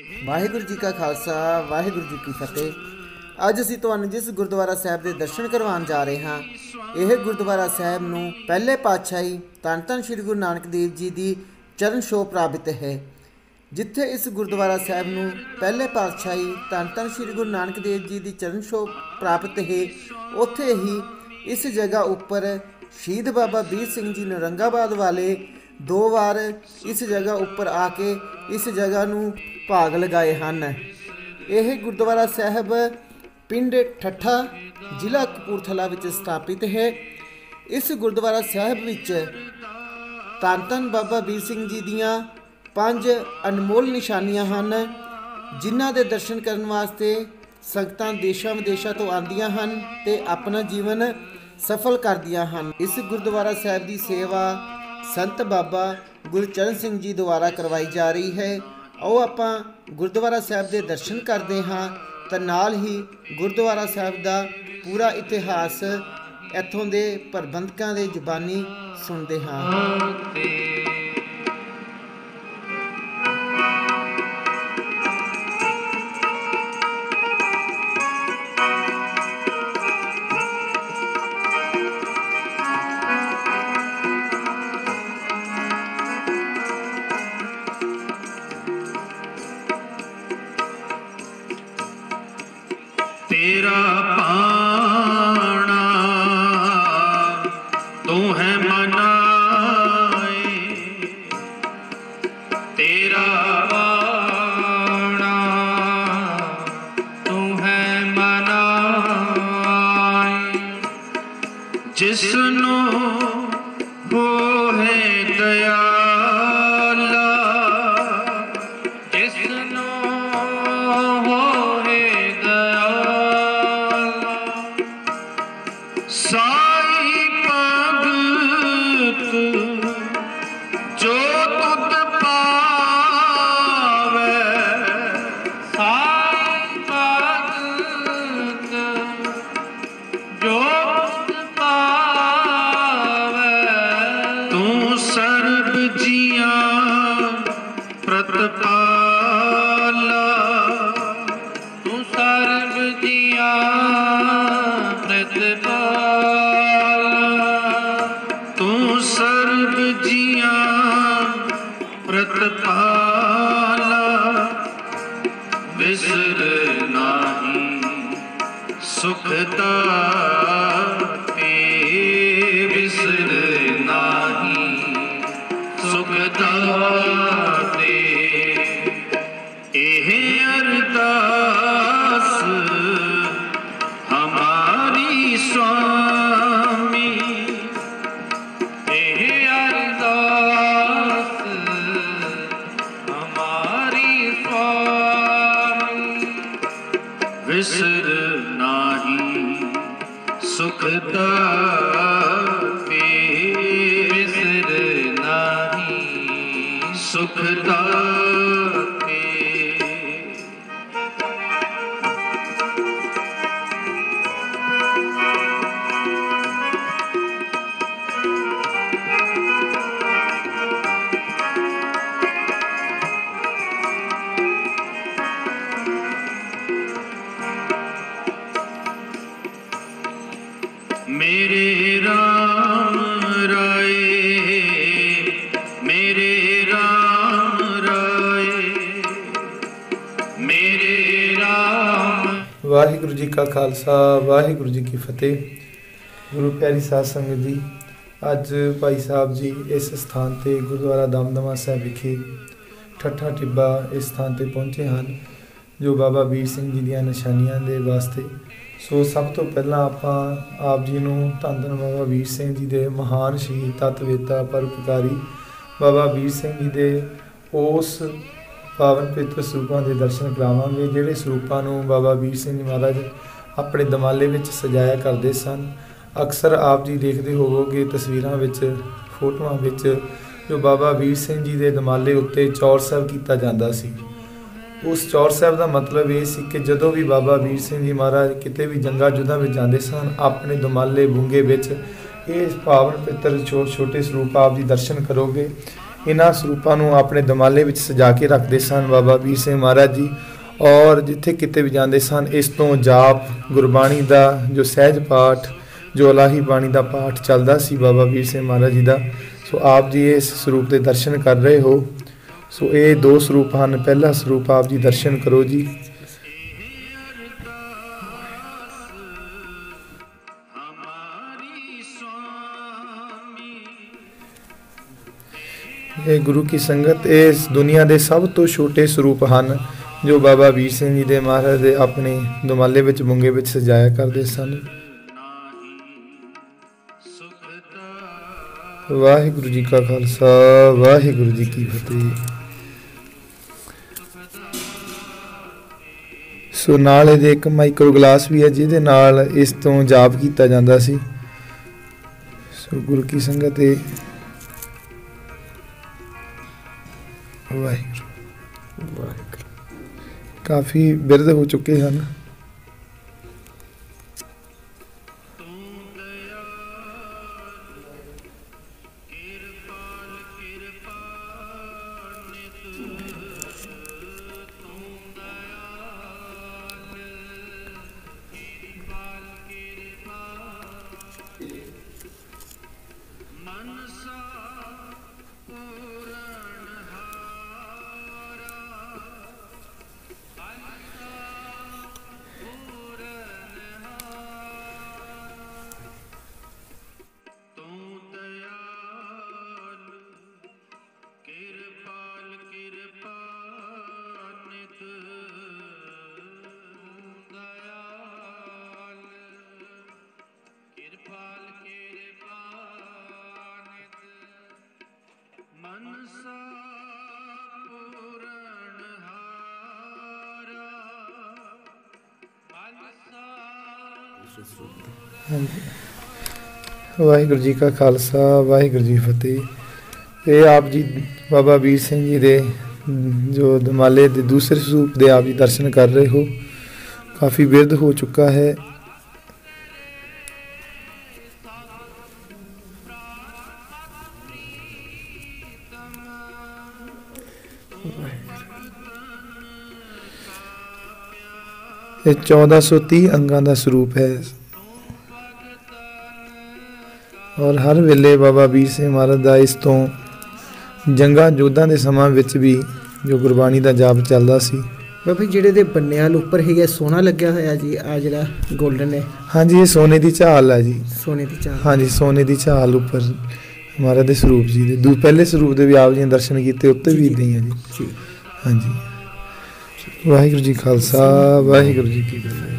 ਵਾਹਿਗੁਰੂ ਜੀ ਕਾ ਖਾਲਸਾ ਵਾਹਿਗੁਰੂ ਜੀ ਕੀ ਫਤਿਹ। ਅੱਜ ਅਸੀਂ ਤੁਹਾਨੂੰ ਜਿਸ ਗੁਰਦੁਆਰਾ ਸਾਹਿਬ ਦੇ ਦਰਸ਼ਨ ਕਰਵਾਉਣ ਜਾ ਰਹੇ ਹਾਂ, ਇਹ ਗੁਰਦੁਆਰਾ ਸਾਹਿਬ ਨੂੰ ਪਹਿਲੇ ਪਾਤਸ਼ਾਹੀ ਧੰਨ ਧੰਨ ਸ਼੍ਰੀ ਗੁਰੂ ਨਾਨਕ ਦੇਵ ਜੀ ਦੀ ਚਰਨ ਛੋਹ ਪ੍ਰਾਪਤ ਹੈ। ਜਿੱਥੇ ਇਸ ਗੁਰਦੁਆਰਾ ਸਾਹਿਬ ਨੂੰ ਪਹਿਲੇ ਪਾਤਸ਼ਾਹੀ ਧੰਨ ਧੰਨ ਸ਼੍ਰੀ ਗੁਰੂ ਨਾਨਕ ਦੇਵ ਜੀ ਦੀ ਚਰਨ ਛੋਹ ਪ੍ਰਾਪਤ ਹੈ, ਉੱਥੇ ਹੀ ਇਸ ਜਗ੍ਹਾ ਉੱਪਰ ਸ਼ਹੀਦ ਬਾਬਾ ਵੀਰ ਸਿੰਘ ਜੀ ਨੌਰੰਗਾਬਾਦ ਵਾਲੇ 2 ਵਾਰ ਇਸ ਜਗ੍ਹਾ ਉੱਪਰ ਆ ਕੇ ਇਸ ਜਗ੍ਹਾ ਨੂੰ ਭਾਗ ਲਗਾਏ ਹਨ। ਇਹ ਗੁਰਦੁਆਰਾ ਸਾਹਿਬ ਪਿੰਡ ਠੱਠਾ ਜ਼ਿਲ੍ਹਾ ਕਪੂਰਥਲਾ ਵਿੱਚ ਸਥਾਪਿਤ ਹੈ। ਇਸ ਗੁਰਦੁਆਰਾ ਸਾਹਿਬ ਵਿੱਚ ਧੰਨ ਧੰਨ ਬਾਬਾ ਵੀਰ ਸਿੰਘ ਜੀ ਦੀਆਂ 5 ਅਨਮੋਲ ਨਿਸ਼ਾਨੀਆਂ ਹਨ, ਜਿਨ੍ਹਾਂ ਦੇ ਦਰਸ਼ਨ ਕਰਨ ਵਾਸਤੇ ਸੰਗਤਾਂ ਦੇਸ਼ਾਂ ਵਿਦੇਸ਼ਾਂ ਤੋਂ ਆਉਂਦੀਆਂ ਹਨ ਤੇ ਆਪਣਾ ਜੀਵਨ ਸਫਲ ਕਰਦੀਆਂ ਹਨ। ਇਸ ਗੁਰਦੁਆਰਾ ਸਾਹਿਬ ਦੀ ਸੇਵਾ ਸੰਤ ਬਾਬਾ ਗੁਰਚਰਨ ਸਿੰਘ ਜੀ ਦੁਆਰਾ ਕਰਵਾਈ ਜਾ ਰਹੀ ਹੈ। ਆਓ ਆਪਾਂ ਗੁਰਦੁਆਰਾ ਸਾਹਿਬ ਦੇ ਦਰਸ਼ਨ ਕਰਦੇ ਹਾਂ ਤਾਂ ਨਾਲ ਹੀ ਗੁਰਦੁਆਰਾ ਸਾਹਿਬ ਦਾ ਪੂਰਾ ਇਤਿਹਾਸ ਇੱਥੋਂ ਦੇ ਪ੍ਰਬੰਧਕਾਂ ਦੇ ਜ਼ੁਬਾਨੀ ਸੁਣਦੇ ਹਾਂ। तेरा पाना तू है मनाए, तेरा पाना तू है मनाए, जिसनो वो है दयाला, जिसनो वो है साई भगत जो तुत पावे, साई भगत जो तुत पावे, तू सर्ब जिया प्रतिपाला, तू सर्ब जिया तू सर्ब जिया प्रतिपाला, बिसर नाही सुख दाते, बिसर नाही सुख दाते, एह अरदास हमारी स्वामी, एह अरदास हमारी स्वामी, विसर नाही सुख दाते, विसर नाही सुख दाते। मेरे राम राय, मेरे राम राय, मेरे राम। वाहिगुरु जी का खालसा वाहिगुरु जी की फतेह। गुरु प्यारी साध संगत जी, अज भाई साहब जी इस स्थान ते गुरुद्वारा दमदमा साहिब विखे ठट्ठा टिब्बा इस स्थान ते पहुँचे हैं, जो बाबा वीर सिंह जी ਦੀਆਂ ਨਿਸ਼ਾਨੀਆਂ ਦੇ ਵਾਸਤੇ। ਸੋ ਸਭ ਤੋਂ ਪਹਿਲਾਂ ਆਪਾਂ ਆਪ ਜੀ ਨੂੰ ਧੰਨ ਧੰਨ ਬਾਬਾ ਵੀਰ ਸਿੰਘ ਜੀ ਦੇ ਮਹਾਨ ਸ਼ਹੀਦ ਤਤਵੇਤਾ ਪਰਉਪਕਾਰੀ ਬਾਬਾ ਵੀਰ ਸਿੰਘ ਜੀ ਦੇ ਉਸ ਪਾਵਨ ਪਵਿੱਤਰ ਸਰੂਪਾਂ ਦੇ ਦਰਸ਼ਨ ਕਰਾਵਾਂਗੇ, ਜਿਹੜੇ ਸਰੂਪਾਂ ਨੂੰ ਬਾਬਾ ਵੀਰ ਸਿੰਘ ਜੀ ਮਹਾਰਾਜ ਆਪਣੇ ਦਮਾਲੇ ਵਿੱਚ ਸਜਾਇਆ ਕਰਦੇ ਸਨ। ਅਕਸਰ ਆਪ ਜੀ ਦੇਖਦੇ ਹੋਵੋਗੇ ਤਸਵੀਰਾਂ ਵਿੱਚ, ਫੋਟੋਆਂ ਵਿੱਚ, ਜੋ ਬਾਬਾ ਵੀਰ ਸਿੰਘ ਜੀ ਦੇ ਦਮਾਲੇ ਉੱਤੇ ਚੌਰ ਸਾਹਿਬ ਕੀਤਾ ਜਾਂਦਾ ਸੀ। उस चौर साहब का मतलब ये सी कि जदों भी बाबा वीर सिंह जी महाराज किते भी जंगा जुद्धां में जाते सन, अपने दुमाले बूंगे विच ये पावन पितर छोटे स्वरूप आप जी दर्शन करोगे। ਇਹਨਾਂ ਸਰੂਪਾਂ ਨੂੰ ਆਪਣੇ ਦਮਾਲੇ ਵਿੱਚ ਸਜਾ ਕੇ ਰੱਖਦੇ ਸਨ ਬਾਬਾ ਵੀਰ ਸਿੰਘ ਮਹਾਰਾਜ ਜੀ। ਔਰ ਜਿੱਥੇ ਕਿਤੇ ਵੀ ਜਾਂਦੇ ਸਨ ਇਸ ਤੋਂ ਜਾਪ ਗੁਰਬਾਣੀ ਦਾ ਜੋ ਸਹਿਜ ਪਾਠ, ਜੋ ਇਲਾਹੀ ਬਾਣੀ ਦਾ ਪਾਠ ਚੱਲਦਾ ਸੀ ਬਾਬਾ ਵੀਰ ਸਿੰਘ ਮਹਾਰਾਜ ਜੀ ਦਾ। ਸੋ ਆਪ ਜੀ ਇਸ ਸਰੂਪ ਦੇ ਦਰਸ਼ਨ ਕਰ ਰਹੇ ਹੋ। ਸੋ ਇਹ ਦੋ ਸਰੂਪ ਹਨ। ਪਹਿਲਾ ਸਰੂਪ ਆਪ ਜੀ ਦਰਸ਼ਨ ਕਰੋ ਜੀ। ਇਹ ਗੁਰੂ ਕੀ ਸੰਗਤ ਇਸ ਦੁਨੀਆ ਦੇ ਸਭ ਤੋਂ ਛੋਟੇ ਸਰੂਪ ਹਨ ਜੋ ਬਾਬਾ ਵੀਰ ਸਿੰਘ ਜੀ ਦੇ ਮਹਾਰਾਜ ਦੇ ਆਪਣੇ ਦੁਮਾਲੇ ਵਿੱਚ ਬੁੰਗੇ ਵਿੱਚ ਸਜਾਇਆ ਕਰਦੇ ਸਨ। ਵਾਹਿਗੁਰੂ ਜੀ ਕਾ ਖਾਲਸਾ, ਵਾਹਿਗੁਰੂ ਜੀ ਕੀ ਫਤਿਹ। ਸੋ ਨਾਲ ਇਹਦੇ ਇੱਕ ਮਾਈਕਰੋ ਗਲਾਸ ਵੀ ਹੈ ਜਿਹਦੇ ਨਾਲ ਇਸ ਤੋਂ ਜਾਪ ਕੀਤਾ ਜਾਂਦਾ ਸੀ। ਸੋ ਗੁਰੂ ਕੀ ਸੰਗਤ ਇਹ ਵਾਹਿਗੁਰੂ ਵਾਹਿਗੁਰੂ ਕਾਫੀ ਬਿਰਧ ਹੋ ਚੁੱਕੇ ਹਨ। ਵਾਹਿਗੁਰੂ ਜੀ ਕਾ ਖਾਲਸਾ, ਵਾਹਿਗੁਰੂ ਜੀ ਫਤਿਹ। ਇਹ ਆਪ ਜੀ ਬਾਬਾ ਵੀਰ ਸਿੰਘ ਜੀ ਦੇ ਜੋ ਦਮਾਲੇ ਦੇ ਦੂਸਰੇ ਸਰੂਪ ਦੇ ਆਪ ਜੀ ਦਰਸ਼ਨ ਕਰ ਰਹੇ ਹੋ। ਕਾਫੀ ਬਿਰਧ ਹੋ ਚੁੱਕਾ ਹੈ। ਇਹ 1430 ਅੰਗਾਂ ਦਾ ਸਰੂਪ ਹੈ ਔਰ ਹਰ ਵੇਲੇ ਬਾਬਾ ਵੀਰ ਸਿੰਘ ਮਹਾਰਾਜ ਦਾ ਇਸ ਤੋਂ ਜੰਗਾਂ ਯੁੱਧਾਂ ਦੇ ਸਮਾਂ ਵਿੱਚ ਵੀ ਜੋ ਗੁਰਬਾਣੀ ਦਾ ਜਾਪ ਚੱਲਦਾ ਸੀ। ਬਾਬਾ ਜਿਹੜੇ ਦੇ ਬੰਨਿਆਲ ਉੱਪਰ ਹੈਗਾ ਸੋਨਾ ਲੱਗਿਆ ਹੋਇਆ ਜੀ, ਆ ਜਿਹੜਾ ਗੋਲਡਨ ਹੈ। ਹਾਂਜੀ, ਇਹ ਸੋਨੇ ਦੀ ਝਾਲ ਹੈ ਜੀ। ਸੋਨੇ ਦੀ ਝਾਲ, ਹਾਂਜੀ, ਸੋਨੇ ਦੀ ਝਾਲ ਉੱਪਰ ਮਹਾਰਾਜ ਦੇ ਸਰੂਪ ਜੀ ਦੇ ਪਹਿਲੇ ਸਰੂਪ ਦੇ ਵੀ ਆਪ ਜੀ ਨੇ ਦਰਸ਼ਨ ਕੀਤੇ, ਉੱਤੇ ਵੀ ਇਦਾਂ ਹੀ ਹੈ ਜੀ। ਹਾਂਜੀ, ਵਾਹਿਗੁਰੂ ਜੀ ਖਾਲਸਾ, ਵਾਹਿਗੁਰੂ ਜੀ ਕੀ ਫਤਿਹ।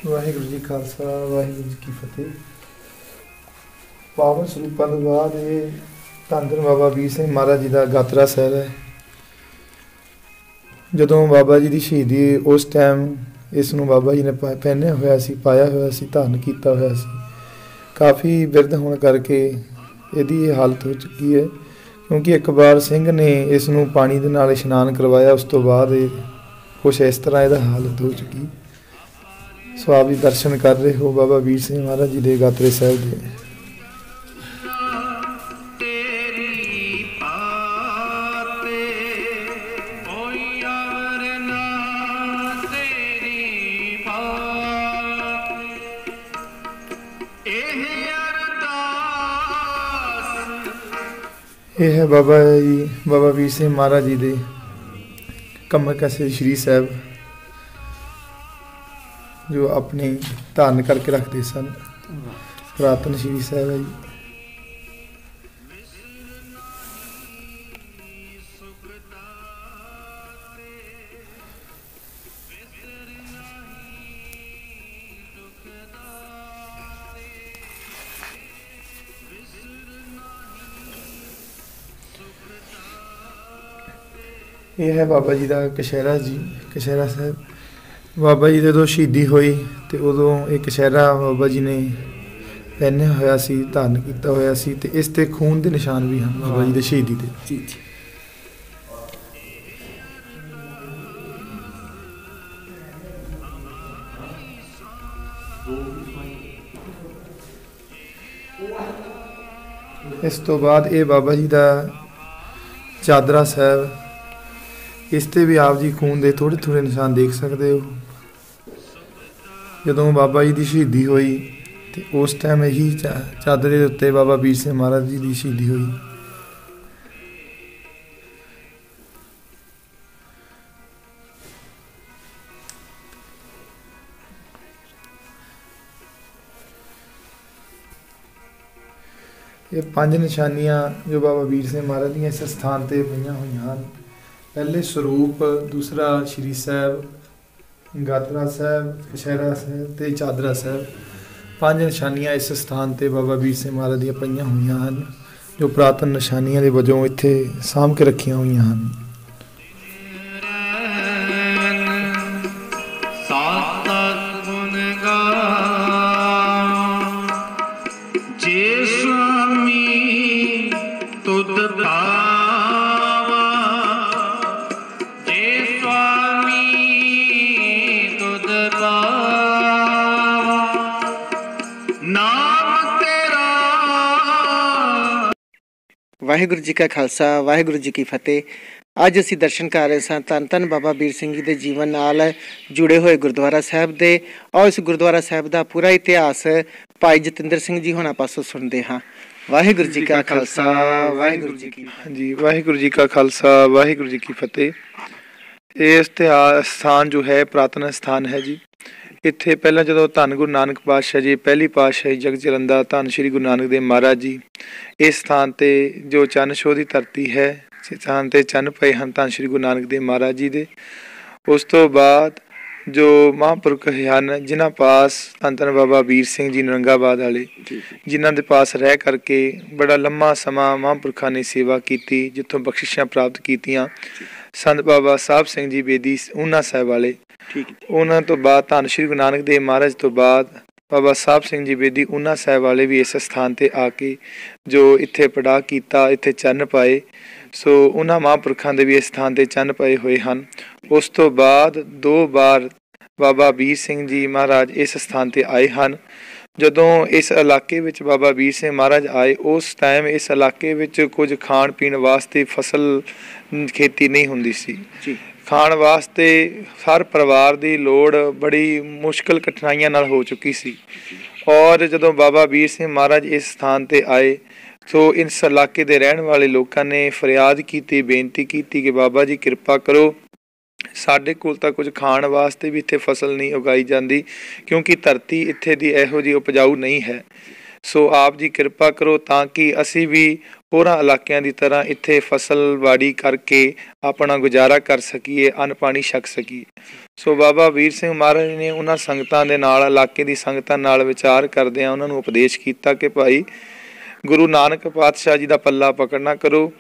ਵਾਹਿਗੁਰੂ ਜੀ ਖਾਲਸਾ, ਵਾਹਿਗੁਰੂ ਜੀ ਕੀ ਫਤਿਹ। ਪਾਵਨ ਸਰੂਪਾਂ ਤੋਂ ਬਾਅਦ ਇਹ ਧੰਨ ਧੰਨ ਬਾਬਾ ਵੀਰ ਸਿੰਘ ਮਹਾਰਾਜ ਜੀ ਦਾ ਗਾਤਰਾ ਸਾਹਿਬ ਹੈ। ਜਦੋਂ ਬਾਬਾ ਜੀ ਦੀ ਸ਼ਹੀਦੀ ਉਸ ਟਾਈਮ ਇਸ ਨੂੰ ਬਾਬਾ ਜੀ ਨੇ ਪਹਿਨਿਆ ਹੋਇਆ ਸੀ, ਪਾਇਆ ਹੋਇਆ ਸੀ, ਧਾਰਨ ਕੀਤਾ ਹੋਇਆ ਸੀ। ਕਾਫੀ ਬਿਰਧ ਹੋਣ ਕਰਕੇ ਇਹਦੀ ਇਹ ਹਾਲਤ ਹੋ ਚੁੱਕੀ ਹੈ, ਕਿਉਂਕਿ ਇੱਕ ਵਾਰ ਸਿੰਘ ਨੇ ਇਸ ਨੂੰ ਪਾਣੀ ਦੇ ਨਾਲ ਇਸ਼ਨਾਨ ਕਰਵਾਇਆ, ਉਸ ਤੋਂ ਬਾਅਦ ਇਹ ਕੁਛ ਇਸ ਤਰ੍ਹਾਂ ਇਹਦਾ ਹਾਲਤ ਹੋ ਚੁੱਕੀ। ਸੋ ਆਪ ਜੀ ਦਰਸ਼ਨ ਕਰ ਰਹੇ ਹੋ ਬਾਬਾ ਵੀਰ ਸਿੰਘ ਮਹਾਰਾਜ ਜੀ ਦੇ ਗਾਤਰੇ ਸਾਹਿਬ ਦੇ। ਇਹ ਹੈ ਬਾਬਾ ਜੀ, ਬਾਬਾ ਵੀਰ ਸਿੰਘ ਮਹਾਰਾਜ ਜੀ ਦੇ ਕਮਰ ਕਸੇ ਸ਼੍ਰੀ ਸਾਹਿਬ ਜੋ ਆਪਣੇ ਧਾਰਨ ਕਰਕੇ ਰੱਖਦੇ ਸਨ। ਪੁਰਾਤਨ ਸ਼੍ਰੀ ਸਾਹਿਬ ਹੈ ਜੀ। ਇਹ ਹੈ ਬਾਬਾ ਜੀ ਦਾ ਕਛਹਿਰਾ ਜੀ, ਕਛਹਿਰਾ ਸਾਹਿਬ। ਬਾਬਾ ਜੀ ਜਦੋਂ ਸ਼ਹੀਦੀ ਹੋਈ ਤੇ ਉਦੋਂ ਇਹ ਕਛਹਿਰਾ ਬਾਬਾ ਜੀ ਨੇ ਪਹਿਨਿਆ ਹੋਇਆ ਸੀ, ਧਾਰਨ ਕੀਤਾ ਹੋਇਆ ਸੀ, ਤੇ ਇਸ ਤੇ ਖੂਨ ਦੇ ਨਿਸ਼ਾਨ ਵੀ ਹਨ ਬਾਬਾ ਜੀ ਦੇ ਸ਼ਹੀਦੀ ਦੇ। ਜੀ ਜੀ। ਇਸ ਤੋਂ ਬਾਅਦ ਇਹ ਬਾਬਾ ਜੀ ਦਾ ਚਾਦਰਾ ਸਾਹਿਬ, ਇਸ ਤੇ ਵੀ ਆਪ ਜੀ ਖੂਨ ਦੇ ਥੋੜ੍ਹੇ ਥੋੜ੍ਹੇ ਨਿਸ਼ਾਨ ਦੇਖ ਸਕਦੇ ਹੋ। ਜਦੋਂ ਬਾਬਾ ਜੀ ਦੀ ਸ਼ਹੀਦੀ ਹੋਈ ਤੇ ਉਸ ਟਾਈਮ ਇਹੀ ਚਾਦਰੇ ਦੇ ਉੱਤੇ ਬਾਬਾ ਵੀਰ ਸਿੰਘ ਮਹਾਰਾਜ ਜੀ ਦੀ ਸ਼ਹੀਦੀ ਹੋਈ। ਇਹ 5 ਨਿਸ਼ਾਨੀਆਂ ਜੋ ਬਾਬਾ ਵੀਰ ਸਿੰਘ ਮਹਾਰਾਜ ਦੀਆਂ ਇਸ ਸਥਾਨ ਤੇ ਪਈਆਂ ਹੋਈਆਂ ਹਨ। ਪਹਿਲੇ ਸਰੂਪ, ਦੂਸਰਾ ਸ਼੍ਰੀ ਸਾਹਿਬ, ਗਾਤਰਾ ਸਾਹਿਬ, ਕਛਹਿਰਾ ਸਾਹਿਬ ਤੇ ਚਾਦਰਾ ਸਾਹਿਬ। 5 ਨਿਸ਼ਾਨੀਆਂ ਇਸ ਸਥਾਨ ਤੇ ਬਾਬਾ ਵੀਰ ਸਿੰਘ ਮਹਾਰਾਜ ਦੀਆਂ ਪਈਆਂ ਹੋਈਆਂ ਹਨ, ਜੋ ਪੁਰਾਤਨ ਨਿਸ਼ਾਨੀਆਂ ਦੇ ਵਜੋਂ ਇੱਥੇ ਸਾਂਭ ਕੇ ਰੱਖੀਆਂ ਹੋਈਆਂ ਹਨ। ਵਾਹਿਗੁਰੂ ਜੀ ਕਾ ਖਾਲਸਾ, ਵਾਹਿਗੁਰੂ ਜੀ ਕੀ ਫਤਿਹ। ਅੱਜ ਅਸੀਂ ਦਰਸ਼ਨ ਕਰ ਰਹੇ ਸਾਂ ਧੰਨ ਧੰਨ ਬਾਬਾ ਵੀਰ ਸਿੰਘ ਜੀ ਦੇ ਜੀਵਨ ਨਾਲ ਜੁੜੇ ਹੋਏ ਗੁਰਦੁਆਰਾ ਸਾਹਿਬ ਦੇ। ਔਰ ਇਸ ਗੁਰਦੁਆਰਾ ਸਾਹਿਬ ਦਾ ਪੂਰਾ ਇਤਿਹਾਸ ਭਾਈ ਜਤਿੰਦਰ ਸਿੰਘ ਜੀ ਹੋਣਾ ਪਾਸੋਂ ਸੁਣਦੇ ਹਾਂ। ਵਾਹਿਗੁਰੂ ਜੀ ਕਾ ਖਾਲਸਾ, ਵਾਹਿਗੁਰੂ ਜੀ ਕੀ ਫਤਿਹ। ਜੀ, ਵਾਹਿਗੁਰੂ ਜੀ ਕਾ ਖਾਲਸਾ, ਵਾਹਿਗੁਰੂ ਜੀ ਕੀ ਫਤਿਹ। ਇਹ ਸਥਾਨ ਜੋ ਹੈ ਪੁਰਾਤਨ ਸਥਾਨ ਹੈ ਜੀ। ਇੱਥੇ ਪਹਿਲਾਂ ਜਦੋਂ ਧੰਨ ਗੁਰੂ ਨਾਨਕ ਪਾਤਸ਼ਾਹ ਜੀ, ਪਹਿਲੀ ਪਾਤਸ਼ਾਹੀ ਜਗਤ ਜਲੰਧਰ ਧੰਨ ਸ਼੍ਰੀ ਗੁਰੂ ਨਾਨਕ ਦੇਵ ਮਹਾਰਾਜ ਜੀ, ਇਸ ਸਥਾਨ ਤੇ ਜੋ ਚੰਨ ਛੋਹ ਦੀ ਧਰਤੀ ਹੈ, ਸਥਾਨ ਤੇ ਚੰਨ ਪਏ ਹਨ ਧੰਨ ਸ਼੍ਰੀ ਗੁਰੂ ਨਾਨਕ ਦੇਵ ਮਹਾਰਾਜ ਜੀ ਦੇ। ਉਸ ਤੋਂ ਬਾਅਦ ਜੋ ਮਹਾਂਪੁਰਖ ਹਨ ਜਿਨ੍ਹਾਂ ਪਾਸ ਧੰਨ ਧੰਨ ਬਾਬਾ ਵੀਰ ਸਿੰਘ ਜੀ ਨਰੰਗਾਬਾਦ ਵਾਲੇ, ਜਿਨ੍ਹਾਂ ਦੇ ਪਾਸ ਰਹਿ ਕਰਕੇ ਬੜਾ ਲੰਮਾ ਸਮਾਂ ਮਹਾਂਪੁਰਖਾਂ ਨੇ ਸੇਵਾ ਕੀਤੀ, ਜਿੱਥੋਂ ਬਖਸ਼ਿਸ਼ਾਂ ਪ੍ਰਾਪਤ ਕੀਤੀਆਂ। ਸੰਤ ਬਾਬਾ ਸਾਹਿਬ ਸਿੰਘ ਜੀ ਬੇਦੀ ਊਨਾ ਸਾਹਿਬ ਵਾਲੇ, ਉਹਨਾਂ ਤੋਂ ਬਾਅਦ ਧੰਨ ਸ਼੍ਰੀ ਗੁਰੂ ਨਾਨਕ ਦੇਵ ਮਹਾਰਾਜ ਤੋਂ ਬਾਅਦ ਬਾਬਾ ਸਾਹਿਬ ਸਿੰਘ ਜੀ ਬੇਦੀ ਊਨਾ ਸਾਹਿਬ ਵਾਲੇ ਵੀ ਇਸ ਸਥਾਨ ਤੇ ਆ ਕੇ ਜੋ ਇੱਥੇ ਪੜਾਅ ਕੀਤਾ, ਇੱਥੇ ਚੰਨ ਪਾਏ। ਸੋ ਉਹਨਾਂ ਮਹਾਂਪੁਰਖਾਂ ਦੇ ਵੀ ਇਸ ਸਥਾਨ ਤੇ ਚੰਨ ਪਏ ਹੋਏ ਹਨ। ਉਸ ਤੋਂ ਬਾਅਦ 2 ਵਾਰ ਬਾਬਾ ਵੀਰ ਸਿੰਘ ਜੀ ਮਹਾਰਾਜ ਇਸ ਸਥਾਨ ਤੇ ਆਏ ਹਨ। ਜਦੋਂ ਇਸ ਇਲਾਕੇ ਵਿੱਚ ਬਾਬਾ ਵੀਰ ਸਿੰਘ ਮਹਾਰਾਜ ਆਏ, ਉਸ ਟਾਈਮ ਇਸ ਇਲਾਕੇ ਵਿੱਚ ਕੁਝ ਖਾਣ ਪੀਣ ਵਾਸਤੇ ਫਸਲ ਖੇਤੀ ਨਹੀਂ ਹੁੰਦੀ ਸੀ। ਖਾਣ ਵਾਸਤੇ ਹਰ ਪਰਿਵਾਰ ਦੀ ਲੋੜ ਬੜੀ ਮੁਸ਼ਕਿਲ ਕਠਿਨਾਈਆਂ ਨਾਲ ਹੋ ਚੁੱਕੀ ਸੀ। ਔਰ ਜਦੋਂ ਬਾਬਾ ਵੀਰ ਸਿੰਘ ਮਹਾਰਾਜ ਇਸ ਸਥਾਨ ਤੇ ਆਏ, ਸੋ ਇਸ ਇਲਾਕੇ ਦੇ ਰਹਿਣ ਵਾਲੇ ਲੋਕਾਂ ਨੇ ਫਰਿਆਦ ਕੀਤੀ, ਬੇਨਤੀ ਕੀਤੀ ਕਿ ਬਾਬਾ ਜੀ ਕਿਰਪਾ ਕਰੋ, ਸਾਡੇ ਕੋਲ ਤਾਂ ਕੁਝ ਖਾਣ ਵਾਸਤੇ ਵੀ ਇੱਥੇ ਫਸਲ ਨਹੀਂ ਉਗਾਈ ਜਾਂਦੀ, ਕਿਉਂਕਿ ਧਰਤੀ ਇੱਥੇ ਦੀ ਇਹੋ ਜਿਹੀ ਉਪਜਾਊ ਨਹੀਂ ਹੈ। ਸੋ ਆਪ ਜੀ ਕਿਰਪਾ ਕਰੋ ਤਾਂ ਕਿ ਅਸੀਂ ਵੀ ਹੋਰਾਂ ਇਲਾਕਿਆਂ ਦੀ ਤਰ੍ਹਾਂ ਇੱਥੇ ਫਸਲਵਾੜੀ ਕਰਕੇ ਆਪਣਾ ਗੁਜ਼ਾਰਾ ਕਰ ਸਕੀਏ, ਅੰਨ ਪਾਣੀ ਛਕ ਸਕੀਏ। ਸੋ ਬਾਬਾ ਵੀਰ ਸਿੰਘ ਮਹਾਰਾਜ ਨੇ ਉਹਨਾਂ ਸੰਗਤਾਂ ਦੇ ਨਾਲ, ਇਲਾਕੇ ਦੀ ਸੰਗਤਾਂ ਨਾਲ ਵਿਚਾਰ ਕਰਦਿਆਂ ਉਹਨਾਂ ਨੂੰ ਉਪਦੇਸ਼ ਕੀਤਾ ਕਿ ਭਾਈ ਗੁਰੂ ਨਾਨਕ ਪਾਤਸ਼ਾਹ ਜੀ ਦਾ ਪੱਲਾ ਪਕੜਨਾ ਕਰੋ,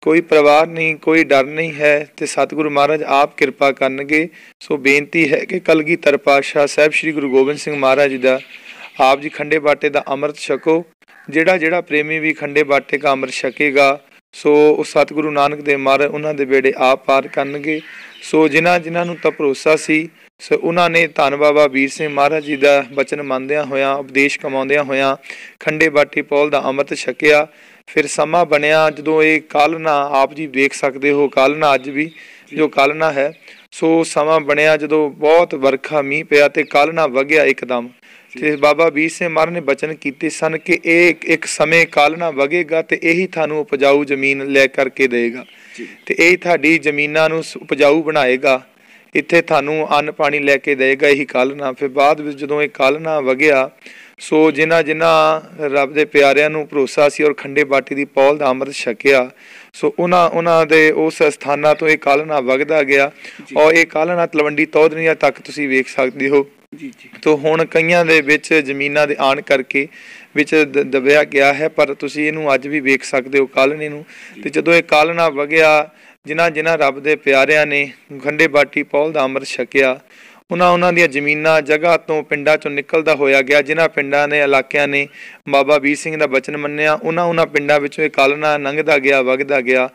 ਕੋਈ ਪਰਿਵਾਰ ਨਹੀਂ, ਕੋਈ ਡਰ ਨਹੀਂ ਹੈ, ਤੇ ਸਤਿਗੁਰੂ ਮਹਾਰਾਜ ਆਪ ਕਿਰਪਾ ਕਰਨਗੇ। ਸੋ ਬੇਨਤੀ ਹੈ ਕਿ ਕਲਗੀਧਰ ਪਾਤਸ਼ਾਹ ਸਾਹਿਬ ਸ਼੍ਰੀ ਗੁਰੂ ਗੋਬਿੰਦ ਸਿੰਘ ਮਹਾਰਾਜ ਜੀ ਦਾ ਆਪ ਜੀ ਖੰਡੇ ਬਾਟੇ ਦਾ ਅੰਮ੍ਰਿਤ ਛਕੋ। ਜਿਹੜਾ ਪ੍ਰੇਮੀ ਵੀ ਖੰਡੇ ਬਾਟੇ ਦਾ ਅੰਮ੍ਰਿਤ ਛਕੇਗਾ, ਸੋ ਉਹ ਸਤਿਗੁਰੂ ਨਾਨਕ ਦੇਵ ਮਹਾਰਾਜ ਉਹਨਾਂ ਦੇ ਬੇੜੇ ਆਪ ਪਾਰ ਕਰਨਗੇ। ਸੋ ਜਿਨ੍ਹਾਂ ਨੂੰ ਤਾਂ ਭਰੋਸਾ ਸੀ, ਸੋ ਉਹਨਾਂ ਨੇ ਧੰਨ ਬਾਬਾ ਵੀਰ ਸਿੰਘ ਮਹਾਰਾਜ ਜੀ ਦਾ ਬਚਨ ਮੰਨਦਿਆਂ ਹੋਇਆਂ, ਉਪਦੇਸ਼ ਕਮਾਉਂਦਿਆਂ ਹੋਇਆਂ ਖੰਡੇ ਬਾਟੇ ਪੌਲ ਦਾ ਅੰਮ੍ਰਿਤ ਛਕਿਆ। ਫਿਰ ਸਮਾਂ ਬਣਿਆ ਜਦੋਂ ਇਹ ਕਾਲਨਾ, ਆਪ ਜੀ ਵੇਖ ਸਕਦੇ ਹੋ ਕਾਲਨਾ ਅੱਜ ਵੀ ਜੋ ਕਾਲਨਾ ਹੈ। ਸੋ ਸਮਾਂ ਬਣਿਆ ਜਦੋਂ ਬਹੁਤ ਵਰਖਾ ਮੀਂਹ ਪਿਆ ਤੇ ਕਾਲਨਾ ਵਗਿਆ ਇੱਕਦਮ, ਤੇ ਬਾਬਾ ਵੀਰ ਸਿੰਘ ਮਹਾਰਾਜ ਨੇ ਬਚਨ ਕੀਤੇ ਸਨ ਕਿ ਇਹ ਇੱਕ ਸਮੇਂ ਕਾਲਨਾ ਵਗੇਗਾ ਤੇ ਇਹੀ ਤੁਹਾਨੂੰ ਉਪਜਾਊ ਜ਼ਮੀਨ ਲੈ ਕਰਕੇ ਦੇਗਾ, ਤੇ ਇਹ ਤੁਹਾਡੀ ਜ਼ਮੀਨਾਂ ਨੂੰ ਉਪਜਾਊ ਬਣਾਏਗਾ, ਇੱਥੇ ਤੁਹਾਨੂੰ ਅੰਨ ਪਾਣੀ ਲੈ ਕੇ ਦੇਗਾ ਇਹੀ ਕਾਲਨਾ। ਫਿਰ ਬਾਅਦ ਵਿੱਚ ਜਦੋਂ ਇਹ ਕਾਲਨਾ ਵਗਿਆ, ਸੋ ਜਿਨ੍ਹਾਂ ਰੱਬ ਦੇ ਪਿਆਰਿਆਂ ਨੂੰ ਭਰੋਸਾ ਸੀ ਔਰ ਖੰਡੇ ਬਾਟੇ ਦੀ ਪੌਲ ਦਾ ਅੰਮ੍ਰਿਤ ਛਕਿਆ, ਸੋ ਉਹਨਾਂ ਦੇ ਉਸ ਸਥਾਨਾਂ ਤੋਂ ਇਹ ਕਾਲਨਾ ਵਗਦਾ ਗਿਆ। ਔਰ ਇਹ ਕਾਲਨਾ ਤਲਵੰਡੀ ਤੌਧਨੀਆਂ ਤੱਕ ਤੁਸੀਂ ਵੇਖ ਸਕਦੇ ਹੋ। ਤੋ ਹੁਣ ਕਈਆਂ ਦੇ ਵਿੱਚ ਜ਼ਮੀਨਾਂ ਦੇ ਆਣ ਕਰਕੇ ਵਿੱਚ ਦਬਿਆ ਗਿਆ ਹੈ, ਪਰ ਤੁਸੀਂ ਇਹਨੂੰ ਅੱਜ ਵੀ ਵੇਖ ਸਕਦੇ ਹੋ ਕਾਲਨੇ ਨੂੰ। ਤੇ ਜਦੋਂ ਇਹ ਕਾਲਨਾ ਵਗਿਆ, ਜਿਨ੍ਹਾਂ ਜਿਨ੍ਹਾਂ ਰੱਬ ਦੇ ਪਿਆਰਿਆਂ ਨੇ ਖੰਡੇ ਬਾਟੀ ਪੌਲ ਦਾ ਅੰਮ੍ਰਿਤ ਛਕਿਆ, ਉਹਨਾਂ ਦੀਆਂ ਜ਼ਮੀਨਾਂ ਜਗ੍ਹਾ ਤੋਂ ਪਿੰਡਾਂ ਚੋਂ ਨਿਕਲਦਾ ਹੋਇਆ ਗਿਆ। ਜਿਨ੍ਹਾਂ ਪਿੰਡਾਂ ਨੇ ਇਲਾਕਿਆਂ ਨੇ ਬਾਬਾ ਵੀਰ ਸਿੰਘ ਦਾ ਬਚਨ ਮੰਨਿਆ, ਉਹਨਾਂ ਪਿੰਡਾਂ ਵਿੱਚੋਂ ਇਹ ਕਾਲਨਾ ਲੰਘਦਾ ਗਿਆ, ਵਗਦਾ ਗਿਆ।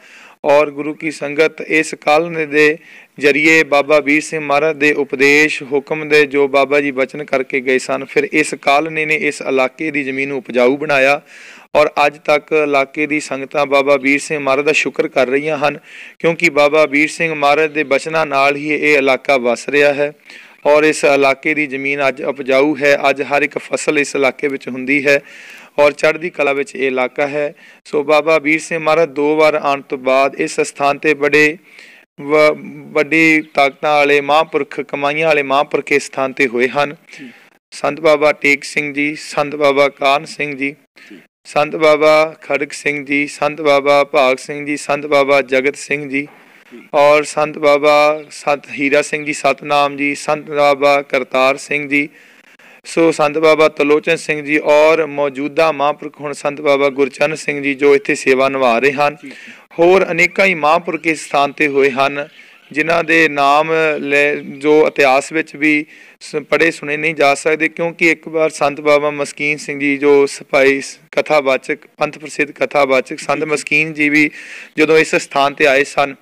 ਔਰ ਗੁਰੂ ਕੀ ਸੰਗਤ ਇਸ ਕਾਲਨੇ ਦੇ ਜਰੀਏ ਬਾਬਾ ਵੀਰ ਸਿੰਘ ਮਹਾਰਾਜ ਦੇ ਉਪਦੇਸ਼ ਹੁਕਮ ਦੇ ਜੋ ਬਾਬਾ ਜੀ ਬਚਨ ਕਰਕੇ ਗਏ ਸਨ, ਫਿਰ ਇਸ ਕਾਲਨੇ ਨੇ ਇਸ ਇਲਾਕੇ ਦੀ ਜ਼ਮੀਨ ਨੂੰ ਉਪਜਾਊ ਬਣਾਇਆ। ਔਰ ਅੱਜ ਤੱਕ ਇਲਾਕੇ ਦੀ ਸੰਗਤਾਂ ਬਾਬਾ ਵੀਰ ਸਿੰਘ ਮਹਾਰਾਜ ਦਾ ਸ਼ੁਕਰ ਕਰ ਰਹੀਆਂ ਹਨ, ਕਿਉਂਕਿ ਬਾਬਾ ਵੀਰ ਸਿੰਘ ਮਹਾਰਾਜ ਦੇ ਬਚਨਾਂ ਨਾਲ ਹੀ ਇਹ ਇਲਾਕਾ ਵਸ ਰਿਹਾ ਹੈ। ਔਰ ਇਸ ਇਲਾਕੇ ਦੀ ਜ਼ਮੀਨ ਅੱਜ ਉਪਜਾਊ ਹੈ। ਅੱਜ ਹਰ ਇੱਕ ਫਸਲ ਇਸ ਇਲਾਕੇ ਵਿੱਚ ਹੁੰਦੀ ਹੈ ਔਰ ਚੜ੍ਹਦੀ ਕਲਾ ਵਿੱਚ ਇਹ ਇਲਾਕਾ ਹੈ। ਸੋ ਬਾਬਾ ਵੀਰ ਸਿੰਘ ਮਹਾਰਾਜ 2 ਵਾਰ ਆਉਣ ਤੋਂ ਬਾਅਦ ਇਸ ਸਥਾਨ 'ਤੇ ਬੜੇ ਵੱਡੀ ਤਾਕਤਾਂ ਵਾਲੇ ਮਹਾਂਪੁਰਖ, ਕਮਾਈਆਂ ਵਾਲੇ ਮਹਾਂਪੁਰਖ ਇਸ ਸਥਾਨ 'ਤੇ ਹੋਏ ਹਨ। ਸੰਤ ਬਾਬਾ ਟੇਕ ਸਿੰਘ ਜੀ, ਸੰਤ ਬਾਬਾ ਕਾਹਨ ਸਿੰਘ ਜੀ, ਸੰਤ ਬਾਬਾ ਖੜਕ ਸਿੰਘ ਜੀ, ਸੰਤ ਬਾਬਾ ਭਾਗ ਸਿੰਘ ਜੀ, ਸੰਤ ਬਾਬਾ ਜਗਤ ਸਿੰਘ ਜੀ ਔਰ ਸੰਤ ਬਾਬਾ ਸੰਤ ਹੀਰਾ ਸਿੰਘ ਜੀ ਸਤਨਾਮ ਜੀ, ਸੰਤ ਬਾਬਾ ਕਰਤਾਰ ਸਿੰਘ ਜੀ, ਸੋ ਸੰਤ ਬਾਬਾ ਤਲੋਚਨ ਸਿੰਘ ਜੀ ਔਰ ਮੌਜੂਦਾ ਮਹਾਂਪੁਰਖ ਹੁਣ ਸੰਤ ਬਾਬਾ ਗੁਰਚਰਨ ਸਿੰਘ ਜੀ ਜੋ ਇੱਥੇ ਸੇਵਾ ਨਿਭਾ ਰਹੇ ਹਨ। ਹੋਰ ਅਨੇਕਾਂ ਹੀ ਮਹਾਂਪੁਰਖ ਇਸ ਸਥਾਨ 'ਤੇ ਹੋਏ ਹਨ, ਜਿਨ੍ਹਾਂ ਦੇ ਨਾਮ ਜੋ ਇਤਿਹਾਸ ਵਿੱਚ ਵੀ ਪੜ੍ਹੇ ਸੁਣੇ ਨਹੀਂ ਜਾ ਸਕਦੇ, ਕਿਉਂਕਿ ਇੱਕ ਵਾਰ ਸੰਤ ਬਾਬਾ ਮਸਕੀਨ ਸਿੰਘ ਜੀ ਜੋ ਸਿਪਾਹੀ ਕਥਾਵਾਚਕ, ਪੰਥ ਪ੍ਰਸਿੱਧ ਕਥਾਵਾਚਕ ਸੰਤ ਮਸਕੀਨ ਜੀ ਵੀ ਜਦੋਂ ਇਸ ਸਥਾਨ 'ਤੇ ਆਏ ਸਨ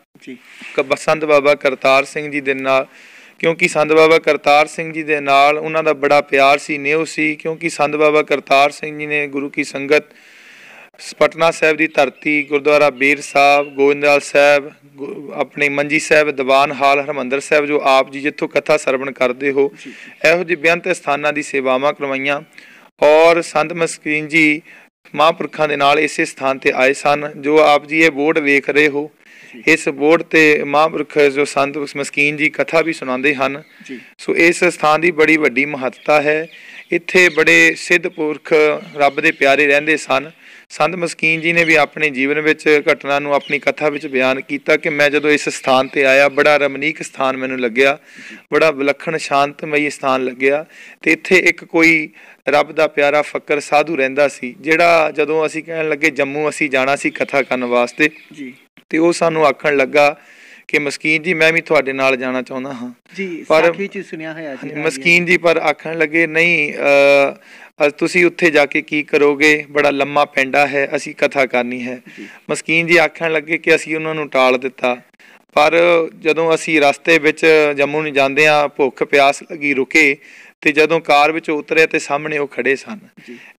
ਸੰਤ ਬਾਬਾ ਕਰਤਾਰ ਸਿੰਘ ਜੀ ਦੇ ਨਾਲ, ਕਿਉਂਕਿ ਸੰਤ ਬਾਬਾ ਕਰਤਾਰ ਸਿੰਘ ਜੀ ਦੇ ਨਾਲ ਉਹਨਾਂ ਦਾ ਬੜਾ ਪਿਆਰ ਸੀ, ਨਿਉ ਸੀ, ਕਿਉਂਕਿ ਸੰਤ ਬਾਬਾ ਕਰਤਾਰ ਸਿੰਘ ਜੀ ਨੇ ਗੁਰੂ ਕੀ ਸੰਗਤ ਪਟਨਾ ਸਾਹਿਬ ਦੀ ਧਰਤੀ, ਗੁਰਦੁਆਰਾ ਬੇਰ ਸਾਹਿਬ, ਗੋਇੰਦਵਾਲ ਸਾਹਿਬ, ਆਪਣੇ ਮੰਜੀ ਸਾਹਿਬ, ਦੀਵਾਨ ਹਾਲ, ਹਰਿਮੰਦਰ ਸਾਹਿਬ ਜੋ ਆਪ ਜੀ ਜਿੱਥੋਂ ਕਥਾ ਸਰਵਣ ਕਰਦੇ ਹੋ, ਇਹੋ ਜਿਹੇ ਬੇਅੰਤ ਸਥਾਨਾਂ ਦੀ ਸੇਵਾਵਾਂ ਕਰਵਾਈਆਂ। ਔਰ ਸੰਤ ਮਸਕੀਨ ਜੀ ਮਹਾਂਪੁਰਖਾਂ ਦੇ ਨਾਲ ਇਸੇ ਸਥਾਨ 'ਤੇ ਆਏ ਸਨ। ਜੋ ਆਪ ਜੀ ਇਹ ਬੋਰਡ ਵੇਖ ਰਹੇ ਹੋ, ਇਸ ਬੋਰਡ 'ਤੇ ਮਹਾਂਪੁਰਖ ਜੋ ਸੰਤ ਮਸਕੀਨ ਜੀ ਕਥਾ ਵੀ ਸੁਣਾਉਂਦੇ ਹਨ। ਸੋ ਇਸ ਸਥਾਨ ਦੀ ਬੜੀ ਵੱਡੀ ਮਹੱਤਤਾ ਹੈ। ਇੱਥੇ ਬੜੇ ਸਿੱਧ ਪੁਰਖ ਰੱਬ ਦੇ ਪਿਆਰੇ ਰਹਿੰਦੇ ਸਨ। ਸੰਤ ਮਸਕੀਨ ਜੀ ਨੇ ਵੀ ਆਪਣੇ ਜੀਵਨ ਵਿੱਚ ਘਟਨਾ ਨੂੰ ਆਪਣੀ ਕਥਾ ਵਿੱਚ ਬਿਆਨ ਕੀਤਾ ਕਿ ਮੈਂ ਜਦੋਂ ਇਸ ਸਥਾਨ 'ਤੇ ਆਇਆ, ਬੜਾ ਰਮਣੀਕ ਸਥਾਨ ਮੈਨੂੰ ਲੱਗਿਆ, ਬੜਾ ਵਿਲੱਖਣ ਸ਼ਾਂਤਮਈ ਸਥਾਨ ਲੱਗਿਆ। ਅਤੇ ਇੱਥੇ ਇੱਕ ਕੋਈ ਰੱਬ ਦਾ ਪਿਆਰਾ ਫਕਰ ਸਾਧੂ ਰਹਿੰਦਾ ਸੀ, ਜਿਹੜਾ ਜਦੋਂ ਅਸੀਂ ਕਹਿਣ ਲੱਗੇ ਜੰਮੂ ਅਸੀਂ ਜਾਣਾ ਸੀ ਕਥਾ ਕਰਨ ਵਾਸਤੇ, ਅਤੇ ਉਹ ਸਾਨੂੰ ਆਖਣ ਲੱਗਾ ਕਿ ਮਸਕੀਨ ਜੀ ਮੈਂ ਵੀ ਤੁਹਾਡੇ ਨਾਲ ਜਾਣਾ ਚਾਹੁੰਦਾ ਹਾਂ। ਪਰ ਸੁਣਿਆ ਹੋਇਆ ਮਸਕੀਨ ਜੀ ਪਰ ਆਖਣ ਲੱਗੇ ਨਹੀਂ, ਤੁਸੀਂ ਉੱਥੇ ਜਾ ਕੇ ਕੀ ਕਰੋਗੇ, ਬੜਾ ਲੰਮਾ ਪੈਂਡਾ ਹੈ, ਅਸੀਂ ਕਥਾ ਕਰਨੀ ਹੈ। ਮਸਕੀਨ ਜੀ ਆਖਣ ਲੱਗੇ ਕਿ ਅਸੀਂ ਉਹਨਾਂ ਨੂੰ ਟਾਲ ਦਿੱਤਾ। ਪਰ ਜਦੋਂ ਅਸੀਂ ਰਸਤੇ ਵਿੱਚ ਜੰਮੂ ਨੂੰ ਜਾਂਦੇ ਹਾਂ, ਭੁੱਖ ਪਿਆਸ ਲੱਗੀ, ਰੁਕੇ, ਅਤੇ ਜਦੋਂ ਕਾਰ ਵਿੱਚੋਂ ਉਤਰੇ ਤੇ ਸਾਹਮਣੇ ਉਹ ਖੜੇ ਸਨ।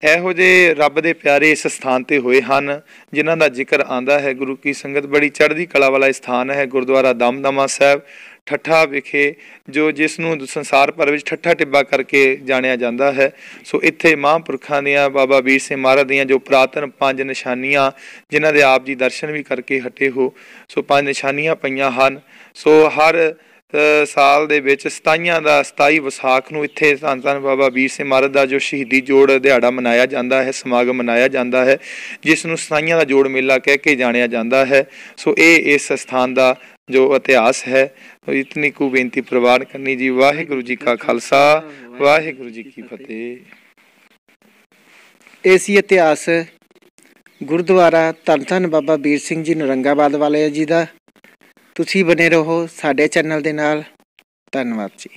ਇਹੋ ਜਿਹੇ ਰੱਬ ਦੇ ਪਿਆਰੇ ਇਸ ਸਥਾਨ 'ਤੇ ਹੋਏ ਹਨ, ਜਿਨ੍ਹਾਂ ਦਾ ਜ਼ਿਕਰ ਆਉਂਦਾ ਹੈ। ਗੁਰੂ ਕੀ ਸੰਗਤ ਬੜੀ ਚੜ੍ਹਦੀ ਕਲਾ ਵਾਲਾ ਸਥਾਨ ਹੈ। ਗੁਰਦੁਆਰਾ ਦਮਦਮਾ ਸਾਹਿਬ ਠੱਠਾ ਵਿਖੇ, ਜੋ ਜਿਸ ਨੂੰ ਸੰਸਾਰ ਭਰ ਵਿੱਚ ਠੱਠਾ ਟਿੱਬਾ ਕਰਕੇ ਜਾਣਿਆ ਜਾਂਦਾ ਹੈ। ਸੋ ਇੱਥੇ ਮਹਾਂਪੁਰਖਾਂ ਦੀਆਂ, ਬਾਬਾ ਵੀਰ ਸਿੰਘ ਮਹਾਰਾਜ ਦੀਆਂ ਜੋ ਪੁਰਾਤਨ 5 ਨਿਸ਼ਾਨੀਆਂ, ਜਿਨ੍ਹਾਂ ਦੇ ਆਪ ਜੀ ਦਰਸ਼ਨ ਵੀ ਕਰਕੇ ਹਟੇ ਹੋ, ਸੋ 5 ਨਿਸ਼ਾਨੀਆਂ ਪਈਆਂ ਹਨ। ਸੋ ਹਰ ਸਾਲ ਦੇ ਵਿੱਚ 27 ਵਿਸਾਖ ਨੂੰ ਇੱਥੇ ਧੰਨ ਧੰਨ ਬਾਬਾ ਵੀਰ ਸਿੰਘ ਮਹਾਰਾਜ ਦਾ ਜੋ ਸ਼ਹੀਦੀ ਜੋੜ ਦਿਹਾੜਾ ਮਨਾਇਆ ਜਾਂਦਾ ਹੈ, ਸਮਾਗਮ ਮਨਾਇਆ ਜਾਂਦਾ ਹੈ, ਜਿਸ ਨੂੰ 27 ਦਾ ਜੋੜ ਮੇਲਾ ਕਹਿ ਕੇ ਜਾਣਿਆ ਜਾਂਦਾ ਹੈ। ਸੋ ਇਹ ਇਸ ਸਥਾਨ ਦਾ ਜੋ ਇਤਿਹਾਸ ਹੈ। ਇਤਨੀ ਕੁ ਬੇਨਤੀ ਪ੍ਰਵਾਨ ਕਰਨੀ ਜੀ। ਵਾਹਿਗੁਰੂ ਜੀ ਕਾ ਖਾਲਸਾ, ਵਾਹਿਗੁਰੂ ਜੀ ਕੀ ਫਤਿਹ। ਇਹ ਸੀ ਇਤਿਹਾਸ ਗੁਰਦੁਆਰਾ ਧੰਨ ਧੰਨ ਬਾਬਾ ਵੀਰ ਸਿੰਘ ਜੀ ਨੌਰੰਗਾਬਾਦ ਵਾਲੇ ਜੀ ਦਾ। ਤੁਸੀਂ ਬਣੇ ਰਹੋ ਸਾਡੇ ਚੈਨਲ ਦੇ ਨਾਲ। ਧੰਨਵਾਦ ਜੀ।